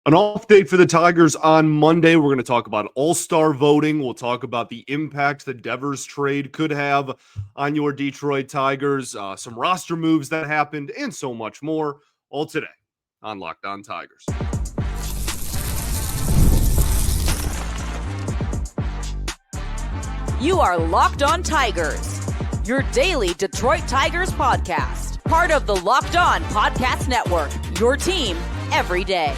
An off date for the Tigers on Monday. We're going to talk about AllStar voting. We'll talk about the impact the Devers trade could have on your Detroit Tigers, some roster moves that happened, and so much more. All today on Locked On Tigers. You are Locked On Tigers, your daily Detroit Tigers podcast. Part of the Locked On Podcast Network, your team every day.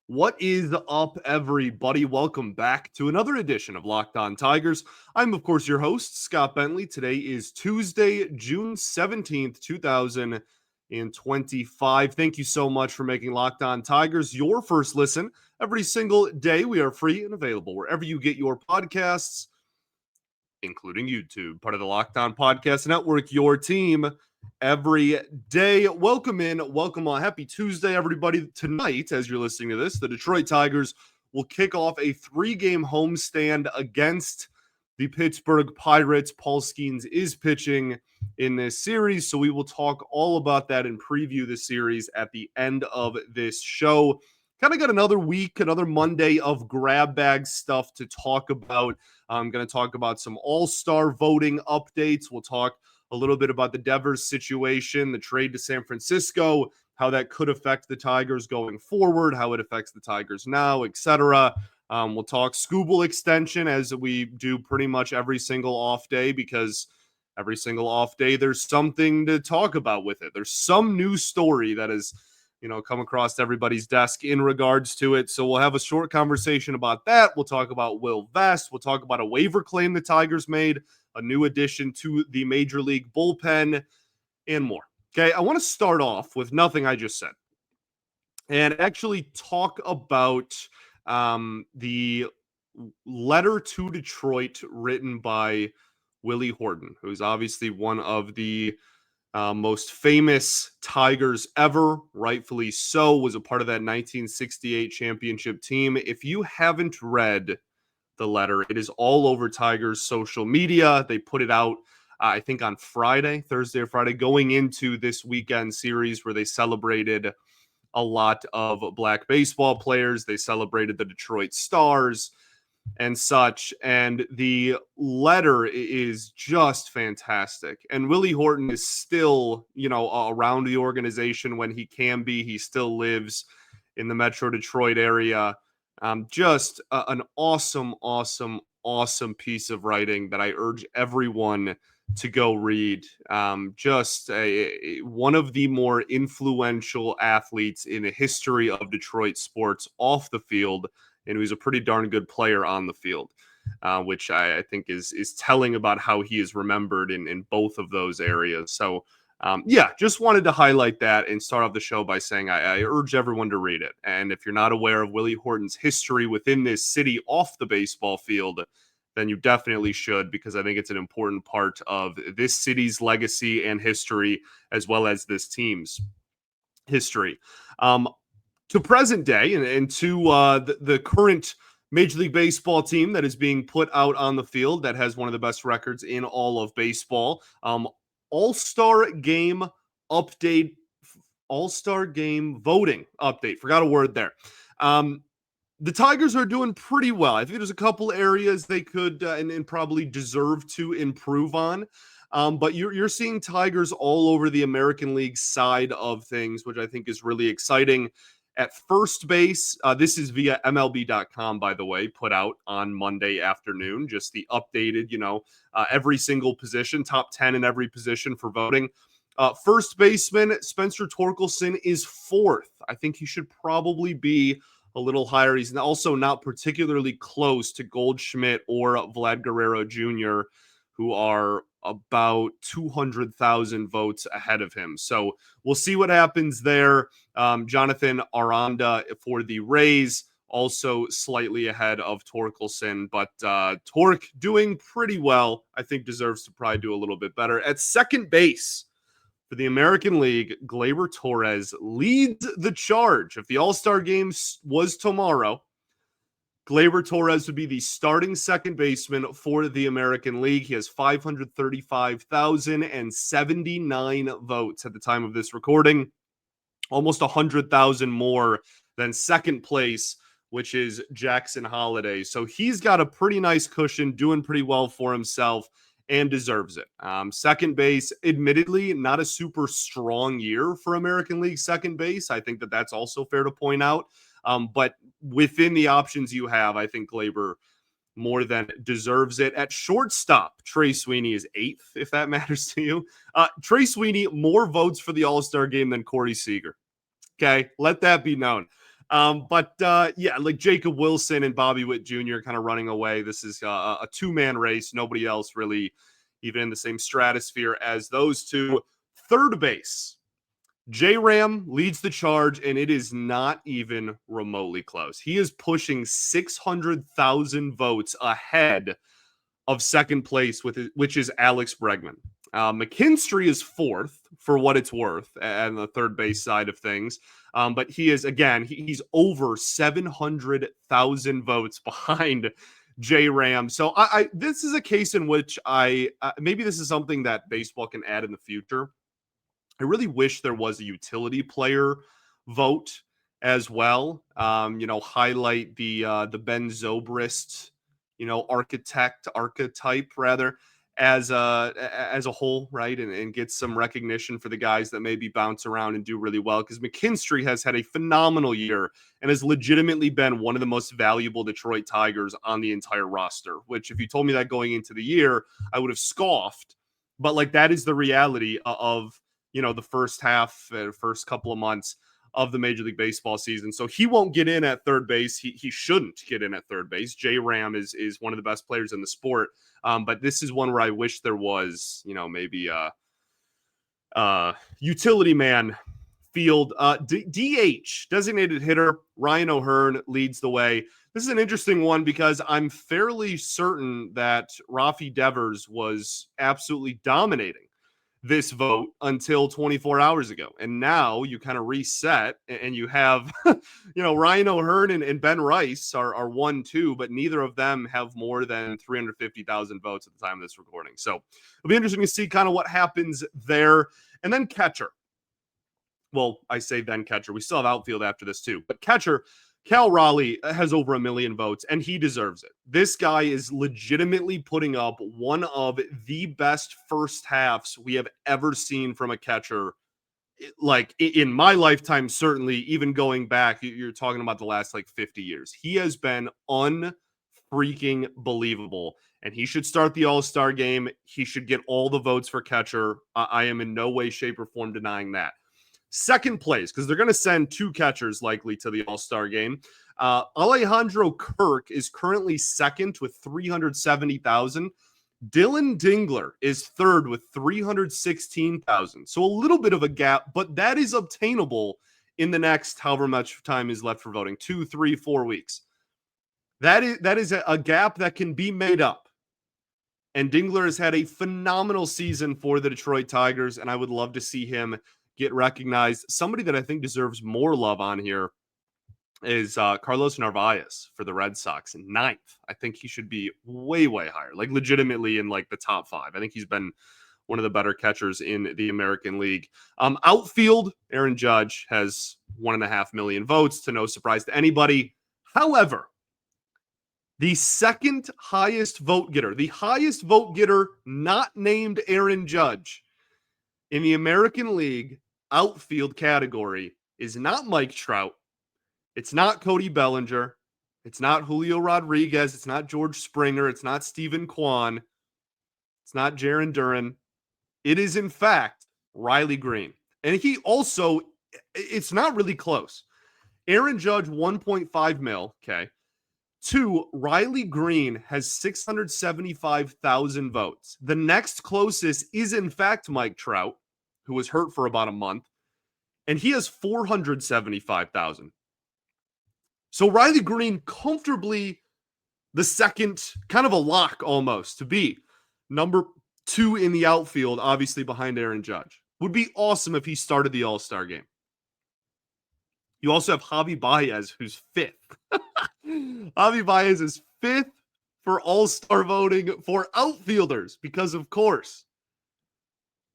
What is up, everybody? Welcome back to another edition of Locked On Tigers. I'm, of course, your host, Scott Bentley. Today is Tuesday, June 17th, 2025. Thank you so much for making Locked On Tigers your first listen. Every single day, we are free and available wherever you get your podcasts, including YouTube, part of the Locked On Podcast Network, your team every day. Welcome in, welcome on. Happy Tuesday, everybody. Tonight, as you're listening to this, the Detroit Tigers will kick off a 3-game homestand against the Pittsburgh Pirates. Paul Skeens is pitching in this series, so we will talk all about that and preview the series at the end of this show. Kind of got another week, another Monday of grab bag stuff to talk about. I'm going to talk about some all-star voting updates. We'll talk a little bit about the Devers situation, the trade to San Francisco, how that could affect the Tigers going forward, how it affects the Tigers now, etc. We'll talk Skubal extension, as we do pretty much every single off day, because every single off day there's something to talk about with it. There's some new story that has come across everybody's desk in regards to it. So we'll have a short conversation about that. We'll talk about Will Vest. We'll talk about a waiver claim the Tigers made, a new addition to the Major League bullpen, and more. Okay, I want to start off with nothing I just said and actually talk about the letter to Detroit written by Willie Horton, who's obviously one of the most famous Tigers ever, rightfully so, was a part of that 1968 championship team. If you haven't read the letter, it is all over Tigers social media. They put it out, I think, on Thursday or Friday, going into this weekend series where they celebrated a lot of black baseball players. They celebrated the Detroit Stars and such, and the letter is just fantastic. And Willie Horton is still, around the organization when he can be. He still lives in the Metro Detroit area. Just an awesome piece of writing that I urge everyone to go read. Just one of the more influential athletes in the history of Detroit sports off the field, and he was a pretty darn good player on the field, which I think is telling about how he is remembered in both of those areas. So, just wanted to highlight that and start off the show by saying I urge everyone to read it. And if you're not aware of Willie Horton's history within this city off the baseball field, then you definitely should, because I think it's an important part of this city's legacy and history, as well as this team's history. To present day and to the current Major League Baseball team that is being put out on the field, that has one of the best records in all of baseball. All-Star Game update, All-Star Game voting update. Forgot a word there. The Tigers are doing pretty well. I think there's a couple areas they could and probably deserve to improve on. But you're seeing Tigers all over the American League side of things, which I think is really exciting. At first base, this is via MLB.com, by the way, put out on Monday afternoon, just the updated, every single position, top 10 in every position for voting. First baseman, Spencer Torkelson, is 4th. I think he should probably be a little higher. He's also not particularly close to Goldschmidt or Vlad Guerrero Jr., who are about 200,000 votes ahead of him. So we'll see what happens there. Jonathan Aranda for the Rays, also slightly ahead of Torkelson, but Tork doing pretty well. I think deserves to probably do a little bit better. At second base for the American League, Gleyber Torres leads the charge. If the All-Star Game was tomorrow, Gleyber Torres would be the starting second baseman for the American League. He has 535,079 votes at the time of this recording. almost 100,000 more than second place, which is Jackson Holiday. So he's got a pretty nice cushion, doing pretty well for himself, and deserves it. Second base, admittedly, not a super strong year for American League second base. I think that that's also fair to point out. But within the options you have, I think Gleyber more than deserves it. At shortstop, Trey Sweeney is 8th, if that matters to you. Trey Sweeney, more votes for the All-Star game than Corey Seager. Okay, let that be known. But like Jacob Wilson and Bobby Witt Jr. kind of running away. This is a two-man race. Nobody else really even in the same stratosphere as those two. Third base, J-Ram leads the charge, and it is not even remotely close. He is pushing 600,000 votes ahead of second place, which is Alex Bregman. McKinstry is 4th for what it's worth on the third base side of things. But he is, again, he's over 700,000 votes behind J-Ram. So this is a case in which maybe this is something that baseball can add in the future. I really wish there was a utility player vote as well. Highlight the Ben Zobrist, archetype rather, as a whole, right? And get some recognition for the guys that maybe bounce around and do really well. Because McKinstry has had a phenomenal year and has legitimately been one of the most valuable Detroit Tigers on the entire roster, which if you told me that going into the year, I would have scoffed. But like, that is the reality of, the first couple of months of the Major League Baseball season. So he won't get in at third base. He shouldn't get in at third base. J-Ram is one of the best players in the sport. But this is one where I wish there was, maybe a utility man field. DH, designated hitter, Ryan O'Hearn leads the way. This is an interesting one because I'm fairly certain that Rafael Devers was absolutely dominating this vote until 24 hours ago. And now you kind of reset and you have, Ryan O'Hearn and Ben Rice are 1-2, but neither of them have more than 350,000 votes at the time of this recording. So it'll be interesting to see kind of what happens there. And then catcher. Well, I say then catcher. We still have outfield after this too, but catcher, Cal Raleigh has over 1 million votes, and he deserves it. This guy is legitimately putting up one of the best first halves we have ever seen from a catcher, like in my lifetime, certainly, even going back, you're talking about the last 50 years. He has been unfreaking believable, and he should start the All-Star game. He should get all the votes for catcher. I am in no way, shape, or form denying that. Second place, because they're going to send 2 catchers likely to the All-Star game. Alejandro Kirk is currently second with 370,000. Dylan Dingler is third with 316,000. So a little bit of a gap, but that is obtainable in the next however much time is left for voting, 2, 3, 4 weeks. That is a gap that can be made up. And Dingler has had a phenomenal season for the Detroit Tigers, and I would love to see him get recognized. Somebody that I think deserves more love on here is Carlos Narvaez for the Red Sox in 9th. I think he should be way, way higher, legitimately in the top 5. I think he's been one of the better catchers in the American League. Outfield, Aaron Judge has 1.5 million votes, to no surprise to anybody. However, the second highest vote getter, not named Aaron Judge in the American League outfield category is not Mike Trout. It's not Cody Bellinger. It's not Julio Rodriguez. It's not George Springer. It's not Stephen Kwan. It's not Jarren Duran. It is, in fact, Riley Green. And he also, it's not really close. Aaron Judge, 1.5 mil. Okay. 2, Riley Green has 675,000 votes. The next closest is, in fact, Mike Trout, who was hurt for about a month, and he has 475,000. So Riley Green comfortably the second, kind of a lock almost, to be number 2 in the outfield, obviously behind Aaron Judge. Would be awesome if he started the All-Star game. You also have Javi Baez, who's 5th. Javi Baez is 5th for All-Star voting for outfielders because, of course,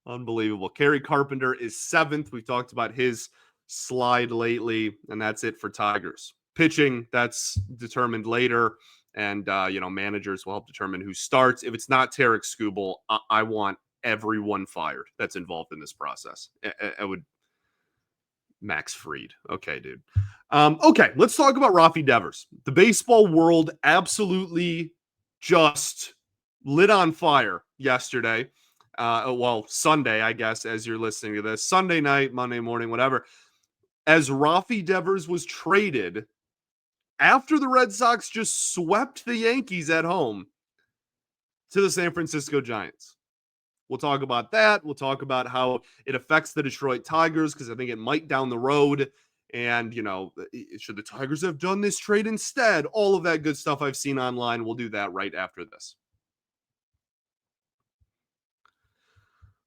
unbelievable. Kerry Carpenter is 7th. We've talked about his slide lately, and that's it for Tigers. Pitching, that's determined later, and managers will help determine who starts. If it's not Tarik Skubal, I want everyone fired that's involved in this process. I would. Max Fried. Okay, dude. Okay, let's talk about Rafael Devers. The baseball world absolutely just lit on fire yesterday. Sunday, I guess, as you're listening to this. Sunday night, Monday morning, whatever. As Rafael Devers was traded after the Red Sox just swept the Yankees at home to the San Francisco Giants. We'll talk about that. We'll talk about how it affects the Detroit Tigers, because I think it might down the road. And, should the Tigers have done this trade instead? All of that good stuff I've seen online. We'll do that right after this.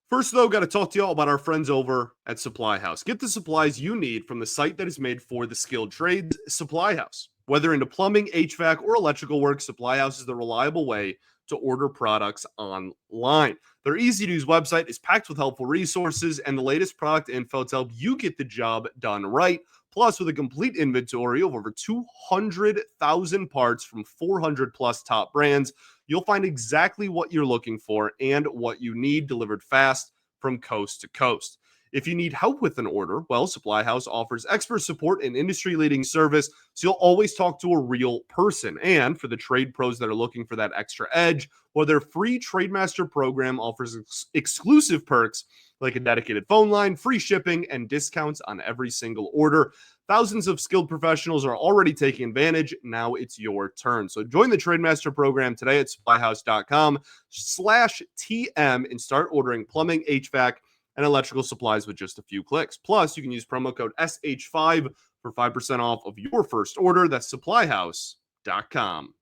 First, though, got to talk to you all about our friends over at Supply House. Get the supplies you need from the site that is made for the skilled trades, Supply House. Whether into plumbing, HVAC, or electrical work, Supply House is the reliable way to order products online. Their easy-to-use website is packed with helpful resources and the latest product info to help you get the job done right. Plus, with a complete inventory of over 200,000 parts from 400-plus top brands, you'll find exactly what you're looking for and what you need delivered fast from coast to coast. If you need help with an order, well, Supply House offers expert support and industry-leading service, so you'll always talk to a real person. And for the trade pros that are looking for that extra edge, well, their free TradeMaster program offers exclusive perks like a dedicated phone line, free shipping, and discounts on every single order. Thousands of skilled professionals are already taking advantage. Now it's your turn. So join the TradeMaster program today at supplyhouse.com/TM and start ordering plumbing, HVAC, and electrical supplies with just a few clicks. Plus, you can use promo code SH5 for 5% off of your first order. That's supplyhouse.com.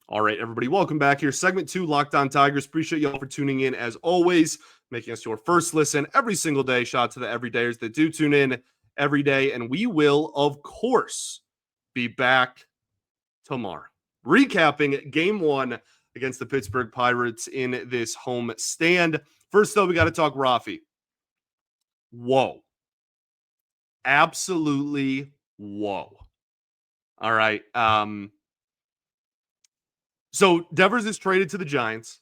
All right, everybody, welcome back here. Segment 2, Locked On Tigers. Appreciate y'all for tuning in, as always, making us your first listen every single day. Shout out to the everydayers that do tune in every day. And we will, of course, be back tomorrow, recapping Game 1 against the Pittsburgh Pirates in this home stand. First, though, we got to talk Rafi. Whoa. Absolutely whoa. All right. So Devers is traded to the Giants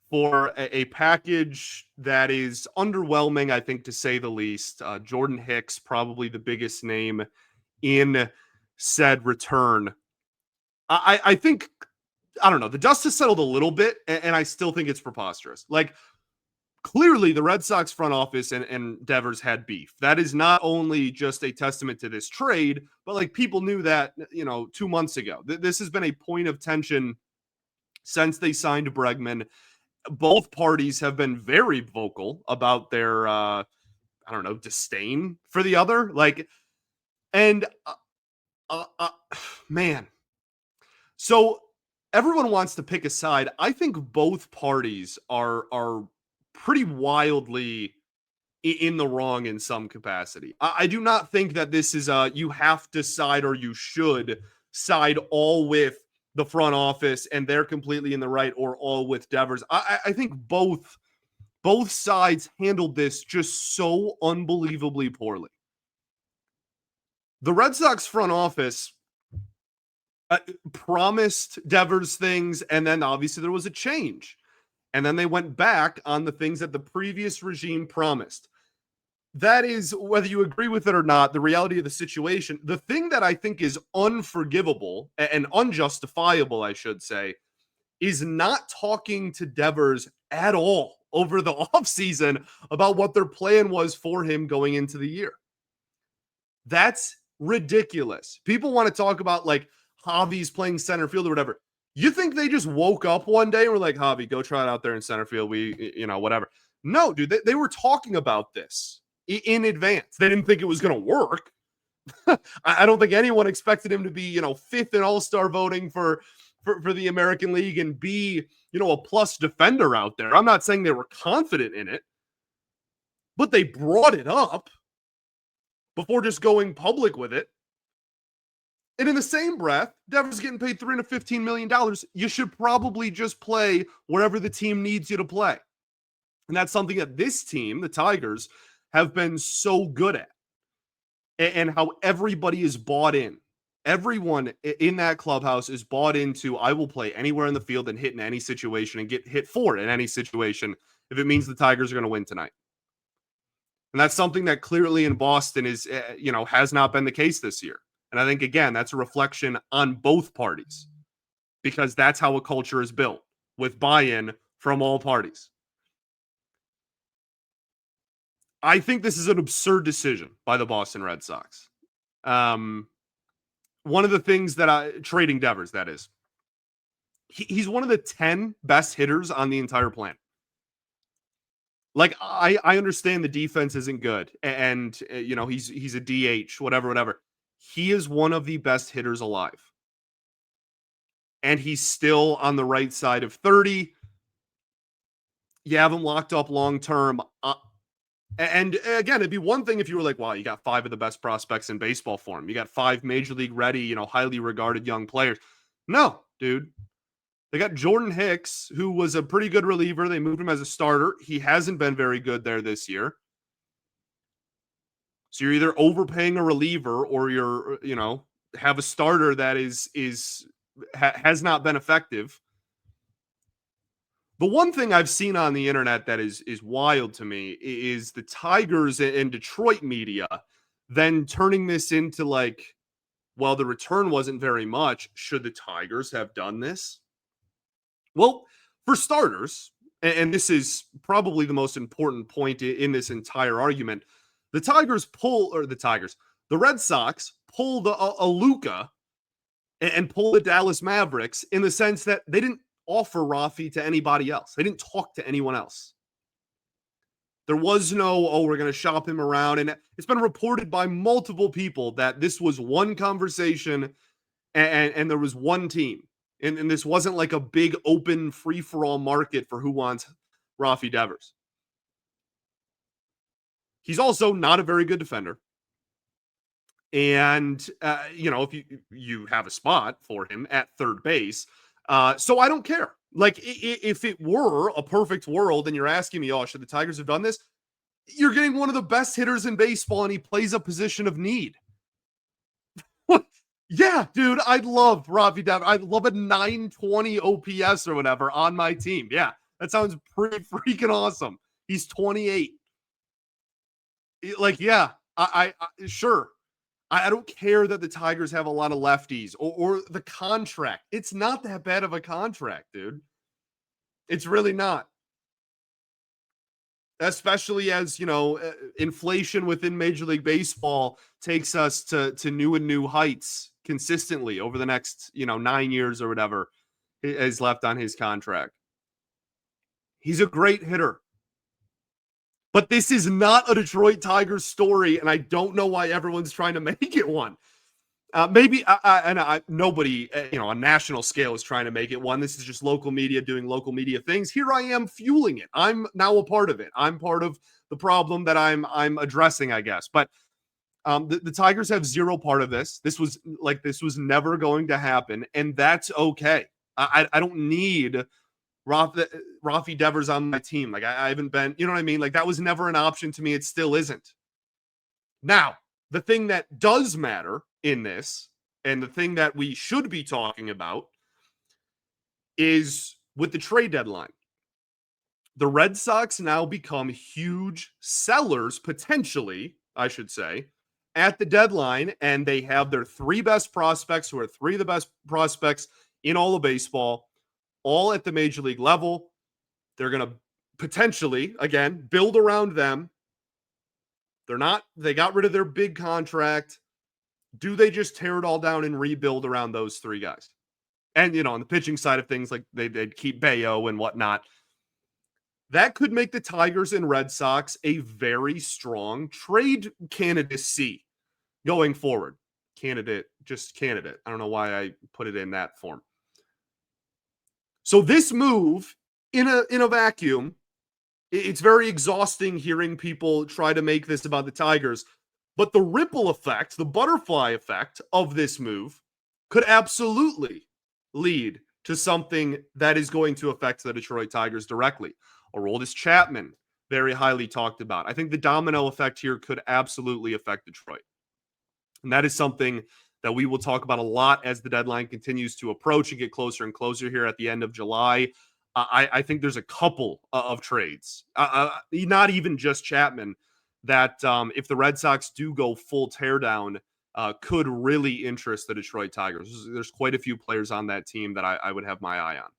for a package that is underwhelming, I think, to say the least. Jordan Hicks, probably the biggest name in said return. I think, I don't know, the dust has settled a little bit, and I still think it's preposterous. Like, clearly the Red Sox front office and Devers had beef. That is not only just a testament to this trade, but like people knew that, 2 months ago. This has been a point of tension since they signed Bregman. Both parties have been very vocal about their, disdain for the other. Man. So everyone wants to pick a side. I think both parties are pretty wildly in the wrong in some capacity. I do not think that this is you have to side or you should side all with the front office and they're completely in the right, or all with Devers. I think both sides handled this just so unbelievably poorly. The Red Sox front office promised Devers things, and then obviously there was a change. And then they went back on the things that the previous regime promised. That is, whether you agree with it or not, the reality of the situation. The thing that I think is unforgivable and unjustifiable, I should say, is not talking to Devers at all over the offseason about what their plan was for him going into the year. That's ridiculous. People want to talk about like Javi's playing center field or whatever. You think they just woke up one day and were like, Javi, go try it out there in center field. Whatever. No, dude, they were talking about this in advance. They didn't think it was going to work. I don't think anyone expected him to be, fifth in AllStar voting for the American League and be, a plus defender out there. I'm not saying they were confident in it, but they brought it up before just going public with it. And in the same breath, Devers getting paid $315 million. You should probably just play wherever the team needs you to play. And that's something that this team, the Tigers, have been so good at. And how everybody is bought in. Everyone in that clubhouse is bought into, I will play anywhere in the field and hit in any situation and get hit for it in any situation if it means the Tigers are going to win tonight. And that's something that clearly in Boston is, has not been the case this year. And I think, again, that's a reflection on both parties because that's how a culture is built with buy-in from all parties. I think this is an absurd decision by the Boston Red Sox. One of the things that trading Devers, that is, he's one of the 10 best hitters on the entire planet. Like, I understand the defense isn't good and he's a DH, whatever. He is one of the best hitters alive. And he's still on the right side of 30. You have him locked up long term. And again, it'd be one thing if you were like, wow, you got 5 of the best prospects in baseball for him. You got 5 major league ready, highly regarded young players. No, dude. They got Jordan Hicks, who was a pretty good reliever. They moved him as a starter. He hasn't been very good there this year. So you're either overpaying a reliever or you're, have a starter that has not been effective. The one thing I've seen on the internet that is wild to me is the Tigers and Detroit media then turning this into like, well, the return wasn't very much. Should the Tigers have done this? Well, for starters, and this is probably the most important point in this entire argument, the Red Sox pulled a Luka and pulled the Dallas Mavericks in the sense that they didn't offer Rafi to anybody else. They didn't talk to anyone else. There was no, we're going to shop him around. And it's been reported by multiple people that this was one conversation and there was one team. And this wasn't like a big open free-for-all market for who wants Rafi Devers. He's also not a very good defender. And, if you have a spot for him at third base, so I don't care. Like, if it were a perfect world and you're asking me, should the Tigers have done this? You're getting one of the best hitters in baseball and he plays a position of need. Yeah, dude, I'd love Rafi Devers. I'd love a 920 OPS or whatever on my team. Yeah, that sounds pretty freaking awesome. He's 28. Like, yeah, I sure. I don't care that the Tigers have a lot of lefties or the contract. It's not that bad of a contract, dude. It's really not. Especially as, inflation within Major League Baseball takes us to new and new heights consistently over the next, 9 years or whatever is left on his contract. He's a great hitter. But this is not a Detroit Tigers story, and I don't know why everyone's trying to make it one. Maybe nobody, on national scale is trying to make it one. This is just local media doing local media things. Here I am fueling it. I'm now a part of it. I'm part of the problem that I'm addressing, I guess. But the Tigers have zero part of this. This was never going to happen, and that's okay. I don't need Rafi Devers on my team. Like, I haven't been, you know what I mean? Like, that was never an option to me. It still isn't. Now, the thing that does matter in this, and the thing that we should be talking about, is with the trade deadline. The Red Sox now become huge sellers, potentially, I should say, at the deadline, and they have their 3 best prospects, who are 3 of the best prospects in all of baseball, all at the major league level. They're going to potentially, again, build around them. They got rid of their big contract. Do they just tear it all down and rebuild around those 3 guys? And, on the pitching side of things, like they'd keep Bayo and whatnot. That could make the Tigers and Red Sox a very strong trade candidacy going forward. Candidate. I don't know why I put it in that form. So this move in a vacuum, it's very exhausting hearing people try to make this about the Tigers, but the ripple effect, the butterfly effect of this move could absolutely lead to something that is going to affect the Detroit Tigers directly. Aroldis Chapman very highly talked about. I think the domino effect here could absolutely affect Detroit. And that is something that we will talk about a lot as the deadline continues to approach and get closer and closer here at the end of July. I think there's a couple of trades, not even just Chapman, that if the Red Sox do go full teardown, could really interest the Detroit Tigers. There's quite a few players on that team that I would have my eye on.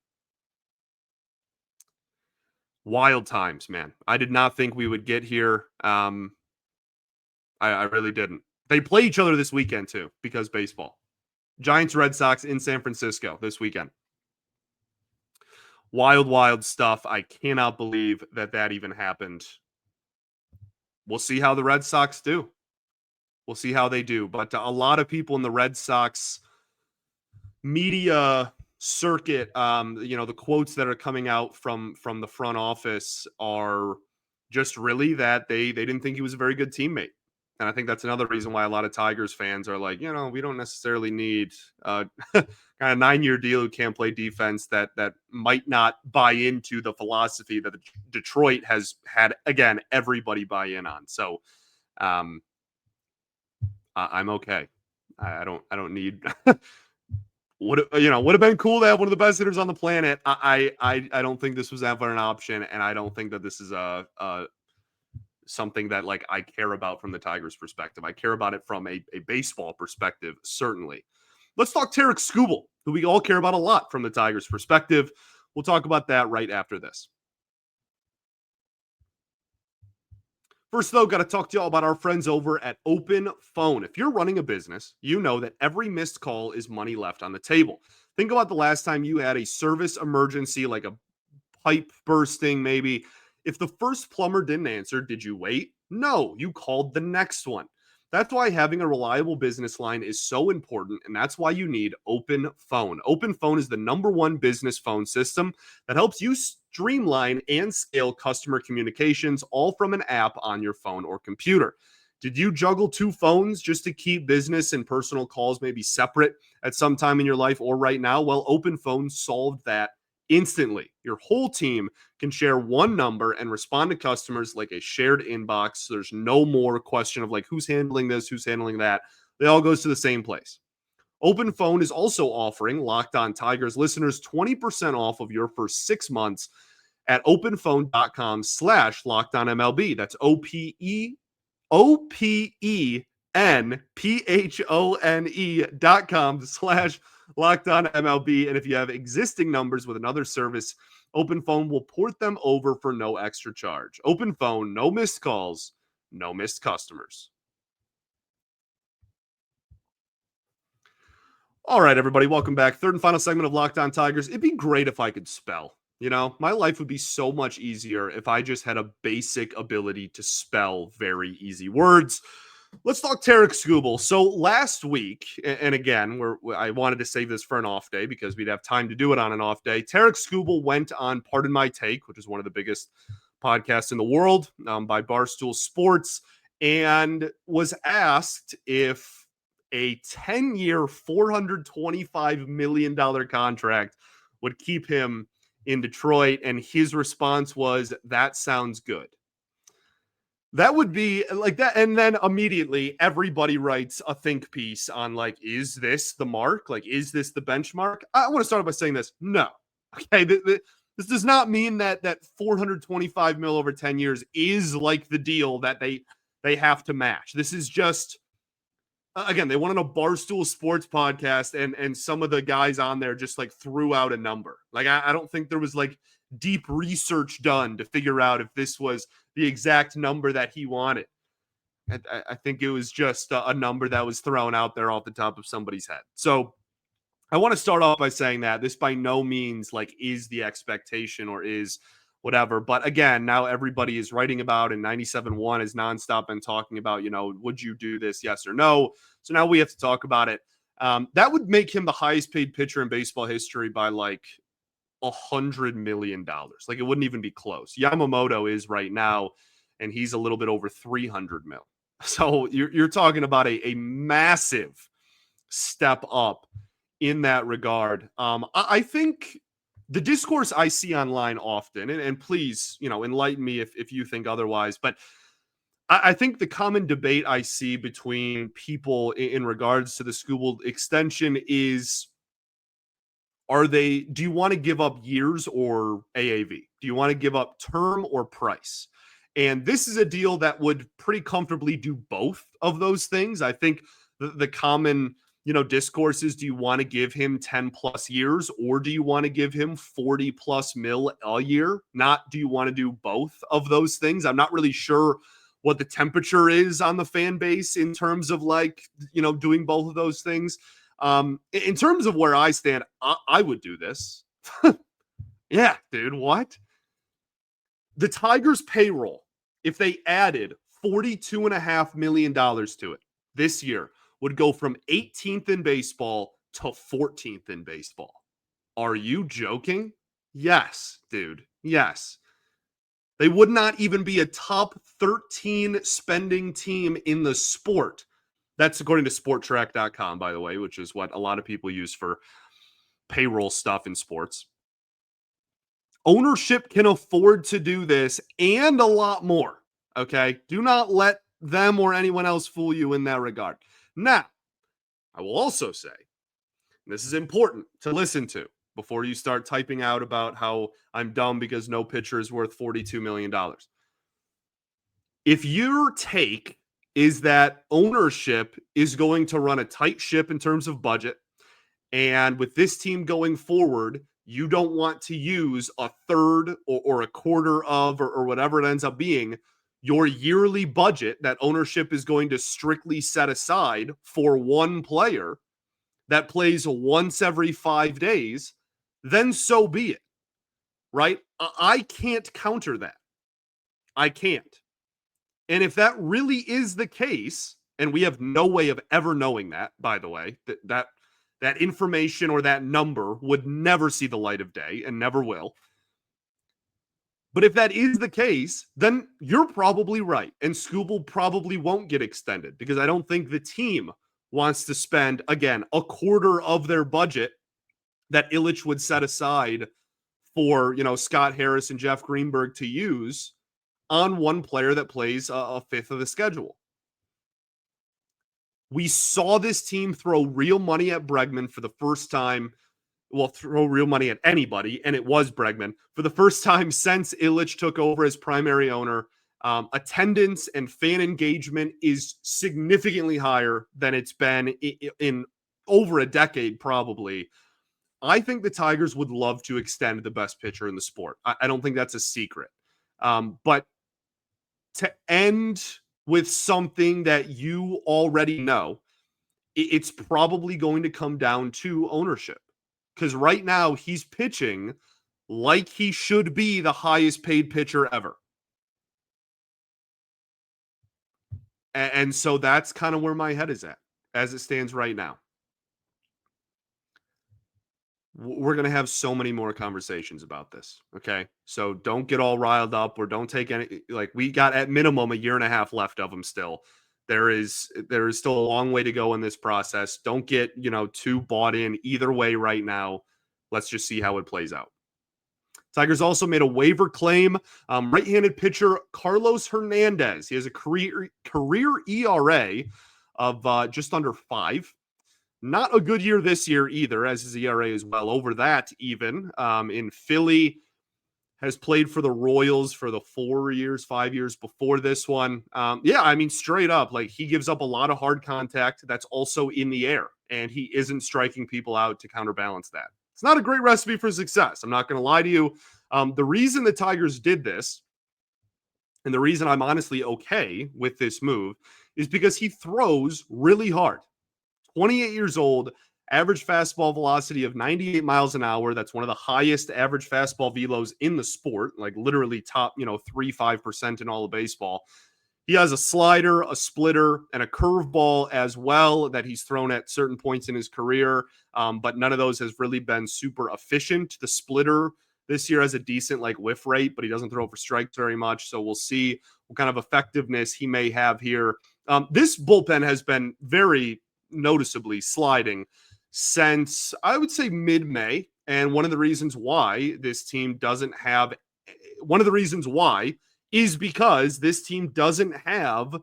Wild times, man. I did not think we would get here. I really didn't. They play each other this weekend, too, because baseball. Giants, Red Sox in San Francisco this weekend. Wild, wild stuff. I cannot believe that even happened. We'll see how the Red Sox do. We'll see how they do. But a lot of people in the Red Sox media circuit, the quotes that are coming out from the front office are just really that they didn't think he was a very good teammate. And I think that's another reason why a lot of Tigers fans are like, we don't necessarily need kind of 9-year deal who can't play defense that might not buy into the philosophy that Detroit has had, again, everybody buy in on. So I'm okay. I don't need would have been cool to have one of the best hitters on the planet. I don't think this was ever an option, and I don't think that this is something that like I care about from the Tigers' perspective. I care about it from a baseball perspective, certainly. Let's talk Tarik Skubal, who we all care about a lot from the Tigers' perspective. We'll talk about that right after this. First, though, got to talk to y'all about our friends over at Open Phone. If you're running a business, you know that every missed call is money left on the table. Think about the last time you had a service emergency, like a pipe bursting, maybe. If the first plumber didn't answer, did you wait? No, you called the next one. That's why having a reliable business line is so important, and that's why you need Open Phone. Open Phone is the #1 business phone system that helps you streamline and scale customer communications, all from an app on your phone or computer. Did you juggle 2 phones just to keep business and personal calls maybe separate at some time in your life or right now? Well, Open Phone solved that instantly. Your whole team can share one number and respond to customers like a shared inbox. So there's no more question of like who's handling this, who's handling that. It all goes to the same place. Open Phone is also offering Locked On Tigers listeners 20% off of your first 6 months at openphone.com/LockedOnMLB. That's OPENPHONE.com/LockedOnMLB. And if you have existing numbers with another service, Open Phone will port them over for no extra charge. Open Phone, no missed calls, no missed customers. All right, everybody, welcome back. Third and final segment of Locked On Tigers. It'd be great if I could spell. My life would be so much easier if I just had a basic ability to spell very easy words. Let's talk Tarik Skubal. So last week, and again, I wanted to save this for an off day because we'd have time to do it on an off day. Tarik Skubal went on Pardon My Take, which is one of the biggest podcasts in the world, by Barstool Sports, and was asked if a 10-year, $425 million contract would keep him in Detroit. And his response was, that sounds good. That would be like that. And then immediately everybody writes a think piece on like, is this the mark? Like, is this the benchmark? I want to start by saying this. No. Okay. This does not mean that 425 mil over 10 years is like the deal that they have to match. This is just, again, they went on a Barstool Sports podcast and some of the guys on there just like threw out a number. Like, I don't think there was like deep research done to figure out if this was the exact number that he wanted. I think it was just a number that was thrown out there off the top of somebody's head. So I want to start off by saying that this by no means like is the expectation or is whatever. But again, now everybody is writing about, and 97.1 is nonstop and talking about, would you do this? Yes or no. So now we have to talk about it. That would make him the highest paid pitcher in baseball history by like $100 million. Like, it wouldn't even be close. Yamamoto is right now, and he's a little bit over 300 mil. So you're talking about a massive step up in that regard. I think the discourse I see online often, and please, enlighten me if you think otherwise, but I think the common debate I see between people in regards to the Skubal extension is, do you want to give up years or AAV? Do you want to give up term or price? And this is a deal that would pretty comfortably do both of those things. I think the common, discourse is, do you want to give him 10 plus years, or do you want to give him 40 plus mil a year? Not, do you want to do both of those things? I'm not really sure what the temperature is on the fan base in terms of doing both of those things. In terms of where I stand, I would do this. Yeah, dude, what? The Tigers payroll, if they added $42.5 million to it this year, would go from 18th in baseball to 14th in baseball. Are you joking? Yes, dude. Yes. They would not even be a top 13 spending team in the sport. That's according to sporttrack.com, by the way, which is what a lot of people use for payroll stuff in sports. Ownership can afford to do this and a lot more, okay? Do not let them or anyone else fool you in that regard. Now, I will also say, this is important to listen to before you start typing out about how I'm dumb because no pitcher is worth $42 million. If your take is that ownership is going to run a tight ship in terms of budget, and with this team going forward, you don't want to use a third or a quarter of, or whatever it ends up being, your yearly budget that ownership is going to strictly set aside for one player that plays once every 5 days, then so be it, right? I can't counter that. I can't. And if that really is the case, and we have no way of ever knowing that, by the way, that information or that number would never see the light of day and never will. But if that is the case, then you're probably right. And Skubal probably won't get extended, because I don't think the team wants to spend, again, a quarter of their budget that Ilitch would set aside for, Scott Harris and Jeff Greenberg to use on one player that plays a fifth of the schedule. We saw this team throw real money at Bregman for the first time. Well, throw real money at anybody, and it was Bregman for the first time since Ilitch took over as primary owner. Attendance and fan engagement is significantly higher than it's been in over a decade, probably. I think the Tigers would love to extend the best pitcher in the sport. I don't think that's a secret. But to end with something that you already know, it's probably going to come down to ownership. Because right now he's pitching like he should be the highest paid pitcher ever. And so that's kind of where my head is at as it stands right now. We're going to have so many more conversations about this. Okay. So don't get all riled up, or don't take any, we got at minimum a year and a half left of them still. There is still a long way to go in this process. Don't get, too bought in either way right now. Let's just see how it plays out. Tigers also made a waiver claim. Right-handed pitcher Carlos Hernandez. He has a career ERA of just under 5. Not a good year this year either, as his ERA is well over that even. In Philly, has played for the Royals for the 5 years before this one. Straight up, he gives up a lot of hard contact that's also in the air, and he isn't striking people out to counterbalance that. It's not a great recipe for success. I'm not going to lie to you. The reason the Tigers did this, and the reason I'm honestly okay with this move, is because he throws really hard. 28 years old, average fastball velocity of 98 miles an hour. That's one of the highest average fastball velos in the sport, literally top, 3-5% in all of baseball. He has a slider, a splitter, and a curveball as well that he's thrown at certain points in his career, but none of those has really been super efficient. The splitter this year has a decent whiff rate, but he doesn't throw for strikes very much, so we'll see what kind of effectiveness he may have here. This bullpen has been very noticeably sliding since, I would say, mid-May. And one of the reasons why is because this team doesn't have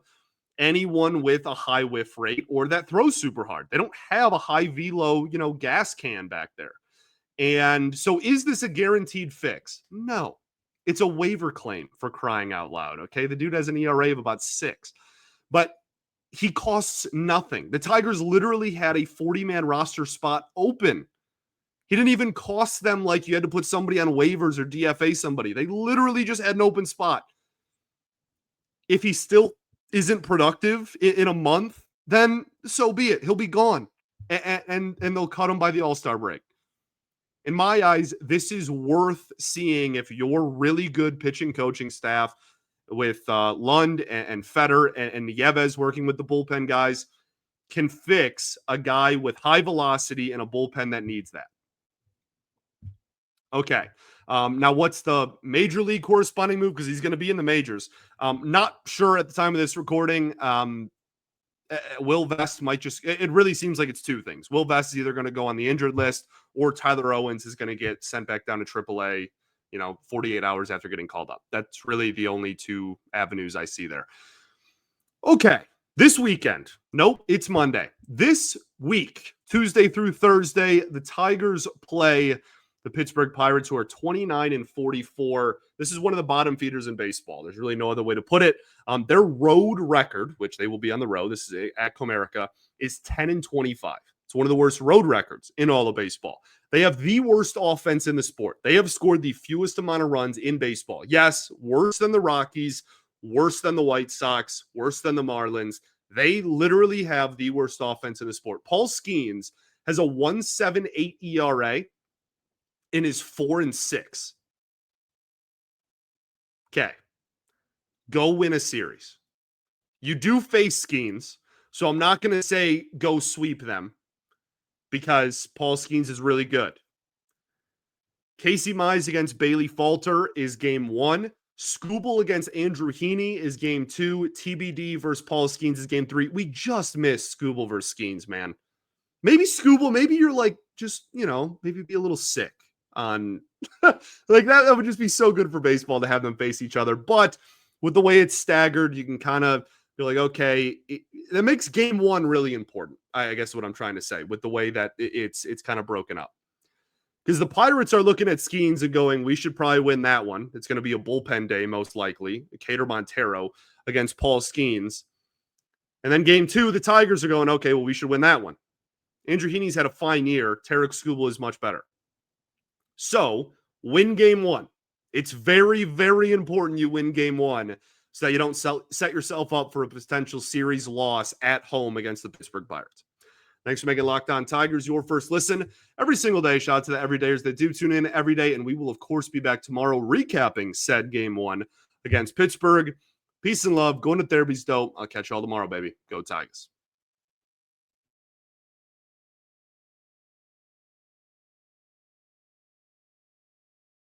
anyone with a high whiff rate or that throws super hard. They don't have a high velo, gas can back there. And so is this a guaranteed fix? No. It's a waiver claim, for crying out loud, okay? The dude has an ERA of about 6. But he costs nothing. The Tigers literally had a 40-man roster spot open. He didn't even cost them like you had to put somebody on waivers or DFA somebody. They literally just had an open spot. If he still isn't productive in a month, then so be it. He'll be gone. And they'll cut him by the AllStar break. In my eyes, this is worth seeing if your really good pitching coaching staff with Lund and Fetter and Nieves working with the bullpen guys can fix a guy with high velocity and a bullpen that needs that. Okay. Now, what's the major league corresponding move? Because he's going to be in the majors. Not sure at the time of this recording. Will Vest might just, it really seems like it's two things. Will Vest is either going to go on the injured list or Tyler Owens is going to get sent back down to AAA, 48 hours after getting called up. That's really the only two avenues I see there. Okay. This weekend. Nope, it's Monday. This week, Tuesday through Thursday, the Tigers play the Pittsburgh Pirates, who are 29-44. This is one of the bottom feeders in baseball. There's really no other way to put it. Their road record, which they will be on the road, this is at Comerica, is 10-25. It's one of the worst road records in all of baseball. They have the worst offense in the sport. They have scored the fewest amount of runs in baseball. Yes, worse than the Rockies, worse than the White Sox, worse than the Marlins. They literally have the worst offense in the sport. Paul Skeens has a 1.78 ERA and is 4-6. Okay. Go win a series. You do face Skeens, so I'm not going to say go sweep them because Paul Skeens is really good. Casey Mize against Bailey Falter is game 1. Skubal against Andrew Heaney is game 2. TBD versus Paul Skeens is game 3. We just missed Skubal versus Skeens, man. Maybe Skubal, maybe you're like, just, maybe be a little sick on like that would just be so good for baseball to have them face each other. But with the way it's staggered, you can kind of be like, okay, that makes game 1 really important. I guess what I'm trying to say with the way that it's kind of broken up. Because the Pirates are looking at Skeens and going, we should probably win that one. It's going to be a bullpen day, most likely. Cater Montero against Paul Skeens. And then game 2, the Tigers are going, okay, well, we should win that one. Andrew Heaney's had a fine year. Tarik Skubal is much better. So, win game 1. It's very, very important you win game 1 so that you don't set yourself up for a potential series loss at home against the Pittsburgh Pirates. Thanks for making Locked On Tigers your first listen every single day. Shout out to the everydayers that do tune in every day, and we will, of course, be back tomorrow recapping said game 1 against Pittsburgh. Peace and love. Going to therapy's dope. I'll catch you all tomorrow, baby. Go Tigers.